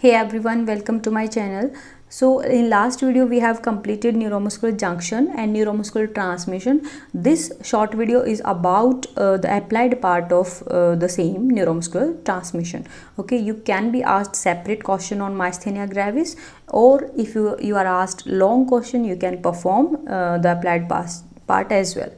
Hey everyone, welcome to my channel. So in last video we have completed neuromuscular junction and neuromuscular transmission. This short video is about the applied part of the same neuromuscular transmission. Okay, you can be asked separate question on myasthenia gravis, or if you are asked long question, you can perform the applied part as well.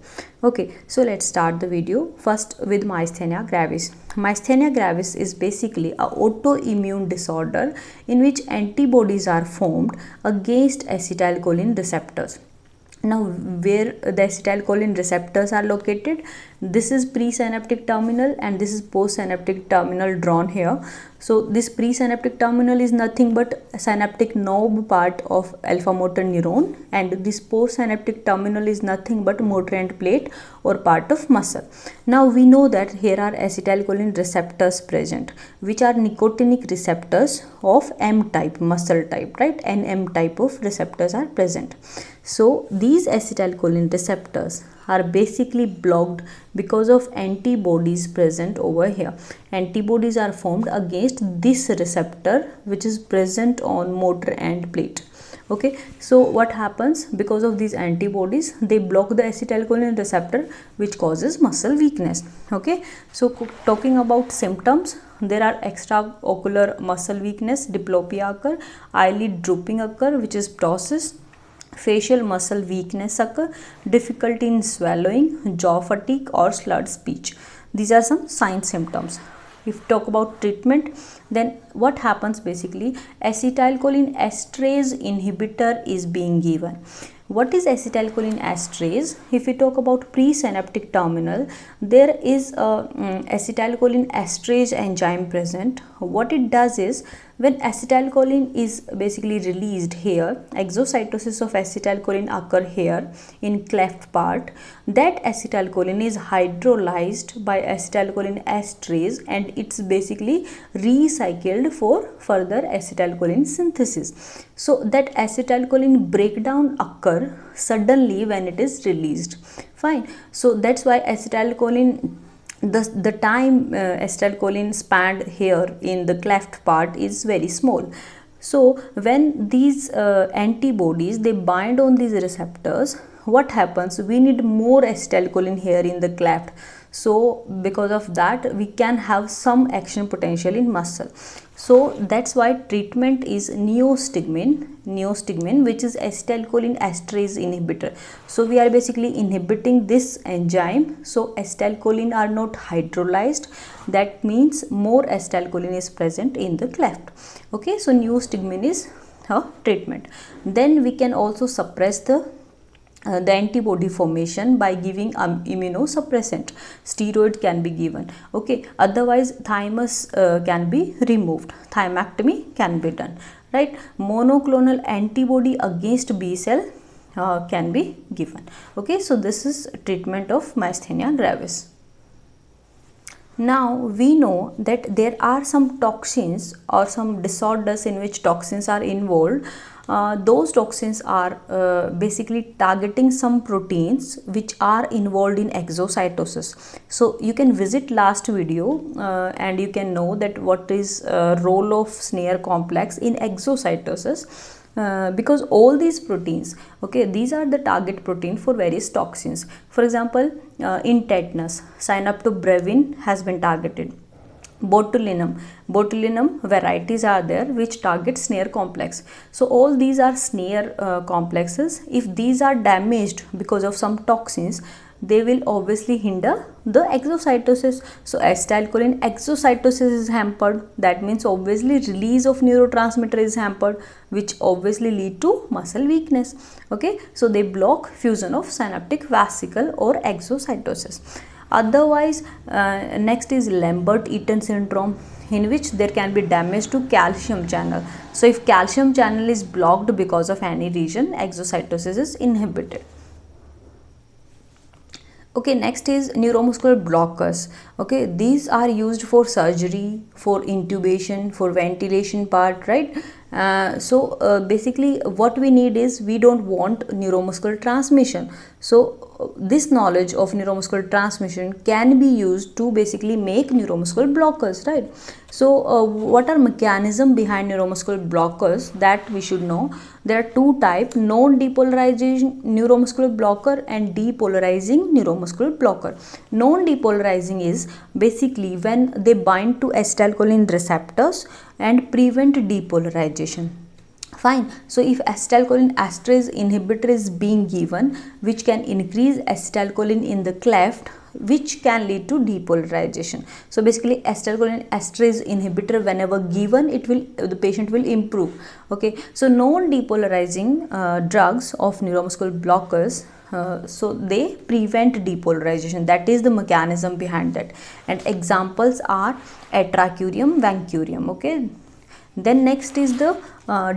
Okay, so let's start the video first with myasthenia gravis. Myasthenia gravis is basically a autoimmune disorder in which antibodies are formed against acetylcholine receptors. Now, where the acetylcholine receptors are located, this is presynaptic terminal and this is postsynaptic terminal drawn here. So this presynaptic terminal is nothing but synaptic knob part of alpha motor neuron, and this postsynaptic terminal is nothing but motor end plate or part of muscle. Now we know that here are acetylcholine receptors present, which are nicotinic receptors of M type, muscle type, right? NM type of receptors are present. So these acetylcholine receptors are basically blocked because of antibodies present over here. Antibodies are formed against this receptor which is present on motor end plate. Okay, so what happens because of these antibodies? They block the acetylcholine receptor, which causes muscle weakness. Okay, so talking about symptoms, there are extraocular muscle weakness, diplopia occur, eyelid drooping occur, which is ptosis, facial muscle weakness occur, difficulty in swallowing, jaw fatigue or slurred speech. These are some sign symptoms. If you talk about treatment, then what happens basically, acetylcholine esterase inhibitor is being given. What is acetylcholine esterase? If we talk about presynaptic terminal, there is a acetylcholine esterase enzyme present. What it does is, when acetylcholine is basically released here, exocytosis of acetylcholine occur here in cleft part. That acetylcholine is hydrolyzed by acetylcholine esterase and it's basically recycled for further acetylcholine synthesis. So that acetylcholine breakdown occur suddenly when it is released. Fine. So that's why acetylcholine, the time acetylcholine spanned here in the cleft part is very small. So when these antibodies, they bind on these receptors, what happens? We need more acetylcholine here in the cleft. So because of that, we can have some action potential in muscle. So that's why treatment is neostigmine, which is acetylcholine esterase inhibitor. So we are basically inhibiting this enzyme. So acetylcholine are not hydrolyzed. That means more acetylcholine is present in the cleft. Okay, so neostigmine is treatment. Then we can also suppress the antibody formation by giving immunosuppressant. Steroid can be given. Okay, otherwise thymus can be removed, thymectomy can be done, right? Monoclonal antibody against B cell can be given. Okay, so this is treatment of myasthenia gravis. Now we know that there are some toxins or some disorders in which toxins are involved. Those toxins are basically targeting some proteins which are involved in exocytosis. So you can visit last video and you can know that what is role of snare complex in exocytosis. Because all these proteins, okay, these are the target protein for various toxins. For example, in tetanus, synaptobrevin has been targeted. Botulinum varieties are there which target snare complex. So all these are snare complexes. If these are damaged because of some toxins, they will obviously hinder the exocytosis. So acetylcholine exocytosis is hampered. That means obviously release of neurotransmitter is hampered, which obviously lead to muscle weakness. Okay, so they block fusion of synaptic vesicle or exocytosis. Otherwise, next is Lambert-Eaton syndrome, in which there can be damage to calcium channel. So if calcium channel is blocked because of any reason, exocytosis is inhibited. Okay, next is neuromuscular blockers. Okay, these are used for surgery, for intubation, for ventilation part, right? Basically what we need is, we don't want neuromuscular transmission. So this knowledge of neuromuscular transmission can be used to basically make neuromuscular blockers, right? So what are mechanism behind neuromuscular blockers that we should know? There are two types: non-depolarizing neuromuscular blocker and depolarizing neuromuscular blocker. Non-depolarizing is basically when they bind to acetylcholine receptors and prevent depolarization. Fine. So if acetylcholine esterase inhibitor is being given, which can increase acetylcholine in the cleft, which can lead to depolarization. So basically acetylcholine esterase inhibitor whenever given, the patient will improve. Okay, so non-depolarizing drugs of neuromuscular blockers, so they prevent depolarization. That is the mechanism behind that, and examples are atracurium, vancurium. Okay, then next is the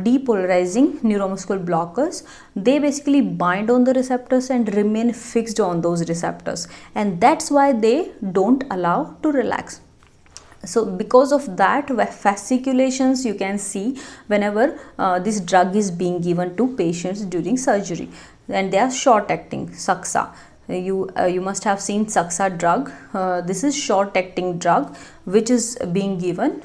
depolarizing neuromuscular blockers. They basically bind on the receptors and remain fixed on those receptors, and that's why they don't allow to relax. So because of that, fasciculations you can see whenever this drug is being given to patients during surgery, and they are short acting. Saxa, you must have seen Saxa drug. This is short acting drug which is being given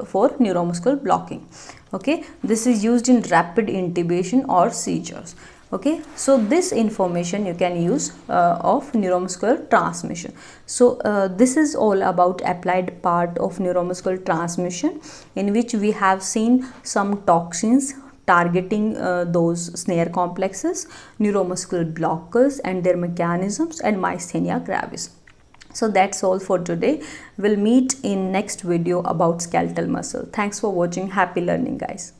for neuromuscular blocking. Okay, this is used in rapid intubation or seizures. Okay, so this information you can use of neuromuscular transmission. So this is all about applied part of neuromuscular transmission, in which we have seen some toxins targeting those snare complexes, neuromuscular blockers and their mechanisms, and myasthenia gravis. So that's all for today. We'll meet in next video about skeletal muscle. Thanks for watching. Happy learning, guys.